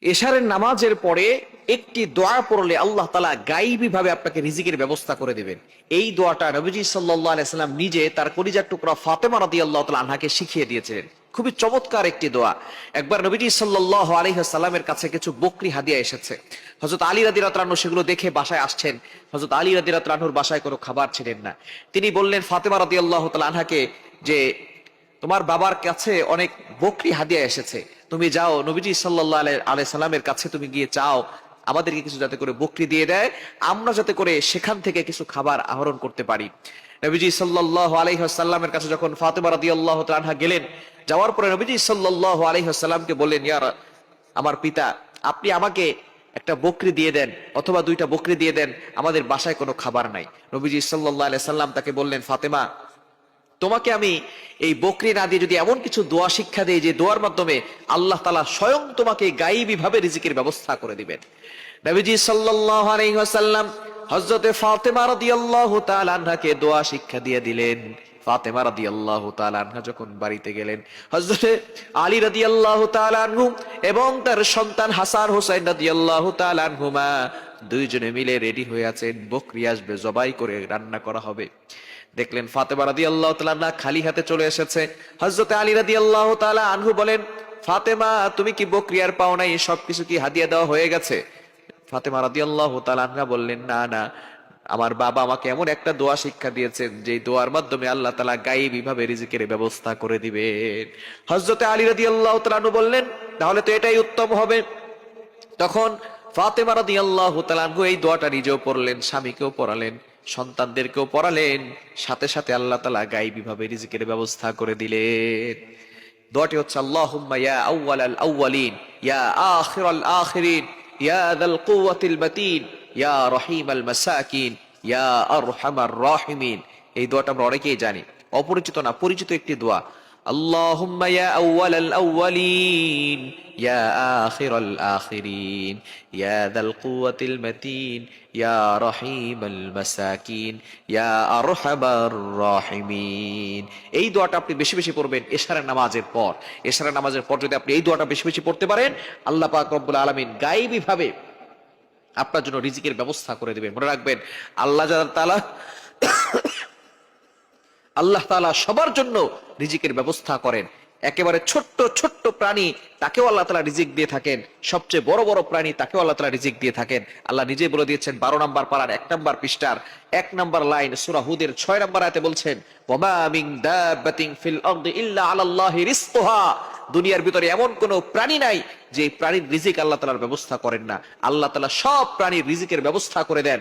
এশারের নামাজের পরে একটি দোয়া পড়লে আল্লাহ তাআলা গায়বী ভাবে আপনাকে রিজিকের ব্যবস্থা করে দিবেন। এই দোয়াটা নবীজি সাল্লাল্লাহু আলাইহি সাল্লাম নিজে তার কলিজার টুকরা ফাতেমা রাদিয়াল্লাহু তাআলা আনহাকে শিখিয়ে দিয়েছিলেন। খুবই চমৎকার একটি দোয়া। একবার নবীজি সাল্লাল্লাহু আলাইহি সাল্লামের কাছে কিছু বকরি হাদিয়া এসেছে। হযরত আলী রাদিয়াল্লাহু আনহু সেগুলো দেখে বাসায় আসছেন। হযরত আলী রাদিয়াল্লাহু আনহুর বাসায় কোনো খাবার ছিলেন না। তিনি বললেন ফাতেমা রাদিয়াল্লাহু তাআলা আনহাকে যে তোমার বাবার কাছে অনেক বকরি হাদিয়া এসেছে, তুমি যাও নবীজি সাল্লাল্লাহু আলাইহি সাল্লামের কাছে তুমি গিয়ে চাও আমাদেরকে কিছু যাতে করে বকরি দিয়ে দেয়, আমরা যাতে করে সেখান থেকে কিছু খাবার আহরণ করতে পারি। নবীজি সাল্লাল্লাহু আলাইহি ওয়াসাল্লামের কাছে যখন ফাতেমা রাদিয়াল্লাহু তাআলা আনহা গেলেন, যাওয়ার পরে নবীজি সাল্লাল্লাহু আলাইহি ওয়াসাল্লামকে বললেন, ইয়া আমার পিতা, আপনি আমাকে একটা বকরি দিয়ে দেন অথবা দুইটা বকরি দিয়ে দেন, আমাদের বাসায় কোনো খাবার নাই। নবীজি সাল্লাল্লাহু আলাইহি সাল্লাম তাকে বললেন, ফাতেমা, তোমাকে আমি এই বকরি না দিয়ে যদি এমন কিছু দোয়া শিক্ষা দেই যে দোয়ার মাধ্যমে আল্লাহ তাআলা স্বয়ং তোমাকে গায়বী ভাবে রিজিকের ব্যবস্থা করে দিবেন। নবীজি সাল্লাল্লাহু আলাইহি ওয়াসাল্লাম হযরতে ফাতেমা রাদিয়াল্লাহু তাআলা আনহাকে দোয়া শিক্ষা দিয়ে দিলেন। ফাতেমা রাদিয়াল্লাহু তাআলা আনহা যখন বাড়িতে গেলেন, হযরতে আলী রাদিয়াল্লাহু তাআলা আনহু এবং তার সন্তান হাসান হোসেন রাদিয়াল্লাহু তাআলা আনহুমা দুইজনে মিলে রেডি হয়ে আছেন, বকরি আসবে, জবাই করে রান্না করা হবে। দেখলেন ফাতেমা রাদিয়াল্লাহু তাআলা আনহা খালি হাতে চলে এসেছে। হযরতে আলী রাদিয়াল্লাহু তাআলা আনহু বলেন, ফাতেমা, তুমি কি বকরি আর পাও নাই? সবকিছু কি হাদিয়া দেওয়া হয়ে গেছে? ফাতেমা রাদিয়াল্লাহু তাআলা আনহা বললেন, না না, আমার বাবা আমাকে এমন একটা দোয়া শিক্ষা দিয়েছেন যে দোয়ার মাধ্যমে আল্লাহ তাআলা গায়বী ভাবে রিজিকের ব্যবস্থা করে দিবেন। হযরতে আলী রাদিয়াল্লাহু তাআলা আনহু বললেন, তাহলে তো এটাই উত্তম হবে। তখন ফাতেমা রাদিয়াল্লাহু তাআলা আনহু এই দোয়াটা নিজেও পড়লেন, স্বামীকেও পড়ালেন, সন্তানদেরকেও পড়ালেন, সাথে সাথে আল্লাহ তাআলা গায়বী ভাবে রিজিকের ব্যবস্থা করে দিলেন। দোয়াটি হচ্ছে, আল্লাহুম্মা ইয়া আউওয়ালাল আউওয়ালিন ইয়া আখিরাল আখিরিন ইয়া যাল কুওয়াতিল মাতিন ইয়া রহিমাল মাসাকিন ইয়া আরহামার রাহিমিন। এই দোয়াটা আমরা অনেকেই জানি, অপরিচিত না, পরিচিত একটি দোয়া। আল্লাহুম্মা ইয়া আউওয়ালাল আউওয়ালিন ইয়া আখিরাল আখিরিন ইয়া যাল কুওয়াতিল মাতিন ইয়া রহিমাল মাসাকিন ইয়া আরহামার রাহিমিন। এই দোয়াটা আপনি বেশি বেশি পড়বেন এশারের নামাজের পর। এশারের নামাজের পর যদি আপনি এই দোয়াটা বেশি বেশি পড়তে পারেন, আল্লাহ পাক রব্বুল আলামিন গায়বী ভাবে আপনার জন্য রিজিকের ব্যবস্থা করে দিবেন। মনে রাখবেন, আল্লাহ তাআলা সবার জন্য রিজিকের ব্যবস্থা করেন। একেবারে ছোট্ট ছোট্ট প্রাণী, তাকেও আল্লাহ তাআলা রিজিক দিয়ে থাকেন। সবচেয়ে বড় বড় প্রাণী, তাকেও আল্লাহ তাআলা রিজিক দিয়ে থাকেন। আল্লাহ নিজে বলে দিয়েছেন 12 নম্বর পারার 1 নম্বর পৃষ্ঠার 1 নম্বর লাইন সূরা হুদের 6 নম্বর আয়াতে বলছেন, ওয়ামা মিন দাব্বাতিন ফিল আরদি ইল্লা আলাল্লাহি রিজকুহা। দুনিয়ার ভিতরে এমন কোন প্রাণী নাই যে প্রাণীর রিজিক আল্লাহ তাআলার ব্যবস্থা করেন না। আল্লাহ তাআলা সব প্রাণীর রিজিকের ব্যবস্থা করে দেন।